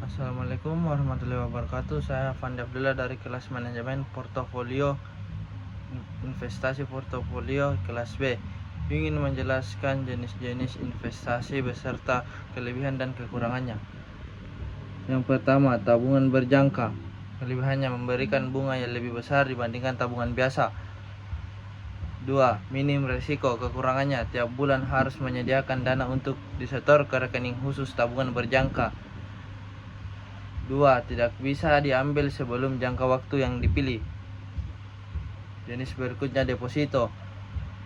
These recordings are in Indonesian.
Assalamualaikum warahmatullahi wabarakatuh. Saya Fandi Abdullah dari kelas manajemen portofolio investasi portofolio kelas B. Ingin menjelaskan jenis-jenis investasi beserta kelebihan dan kekurangannya. Yang pertama, tabungan berjangka. Kelebihannya memberikan bunga yang lebih besar dibandingkan tabungan biasa. 2. Minim risiko. Kekurangannya, tiap bulan harus menyediakan dana untuk disetor ke rekening khusus tabungan berjangka. 2. Tidak bisa diambil sebelum jangka waktu yang dipilih. Jenis berikutnya deposito.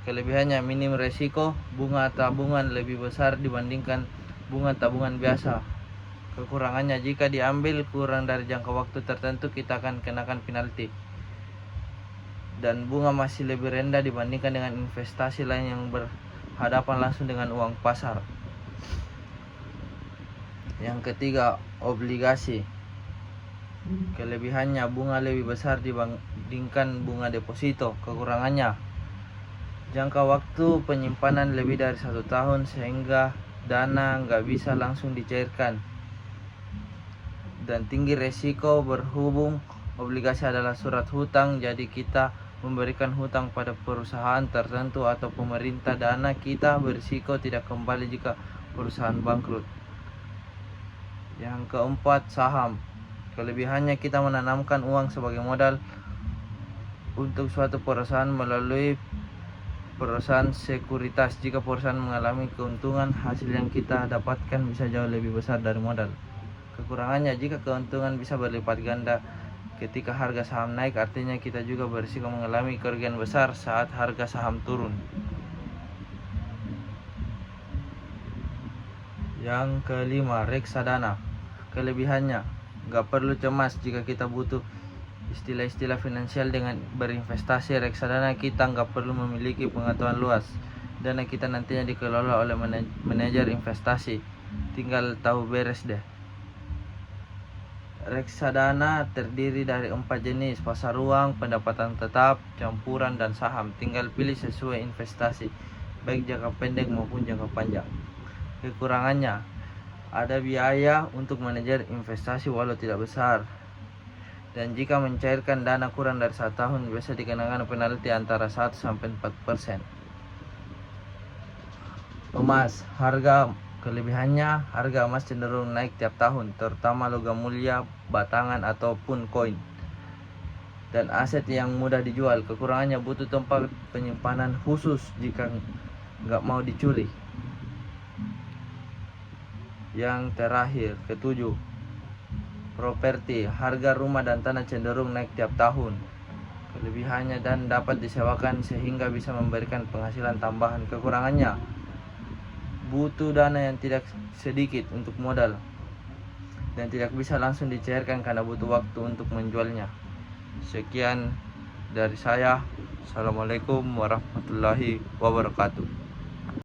Kelebihannya minim risiko, bunga tabungan lebih besar dibandingkan bunga tabungan biasa. Kekurangannya, jika diambil kurang dari jangka waktu tertentu kita akan kenakan penalti. Dan bunga masih lebih rendah dibandingkan dengan investasi lain yang berhadapan langsung dengan uang pasar. Yang ketiga, obligasi. Kelebihannya, bunga lebih besar dibandingkan bunga deposito. Kekurangannya, jangka waktu penyimpanan lebih dari 1 tahun sehingga dana nggak bisa langsung dicairkan. Dan tinggi resiko berhubung obligasi adalah surat hutang, jadi kita memberikan hutang pada perusahaan tertentu atau pemerintah. Dana kita berisiko tidak kembali jika perusahaan bangkrut. Yang keempat, saham. Kelebihannya, kita menanamkan uang sebagai modal untuk suatu perusahaan melalui perusahaan sekuritas. Jika perusahaan mengalami keuntungan, hasil yang kita dapatkan bisa jauh lebih besar dari modal. Kekurangannya, jika keuntungan bisa berlipat ganda ketika harga saham naik, artinya kita juga berisiko mengalami kerugian besar saat harga saham turun. Yang kelima, reksadana. Kelebihannya, gak perlu cemas jika kita butuh istilah-istilah finansial dengan berinvestasi. Reksadana kita gak perlu memiliki pengetahuan luas. Dana kita nantinya dikelola oleh manajer investasi, tinggal tahu beres deh. Reksadana terdiri dari 4 jenis: pasar uang, pendapatan tetap, campuran, dan saham. Tinggal pilih sesuai investasi, baik jangka pendek maupun jangka panjang. Kekurangannya, ada biaya untuk manajer investasi walau tidak besar. Dan jika mencairkan dana kurang dari 1 tahun, biasa dikenakan penalti antara 1-4%. Emas. Kelebihannya, harga emas cenderung naik tiap tahun, terutama logam mulia, batangan, ataupun koin. Dan aset yang mudah dijual. Kekurangannya, butuh tempat penyimpanan khusus jika nggak mau dicuri. Yang terakhir, ketujuh, properti. Harga rumah dan tanah cenderung naik tiap tahun. Kelebihannya, dan dapat disewakan sehingga bisa memberikan penghasilan tambahan. Kekurangannya, butuh dana yang tidak sedikit untuk modal dan tidak bisa langsung dicairkan karena butuh waktu untuk menjualnya. Sekian dari saya. Assalamualaikum warahmatullahi wabarakatuh.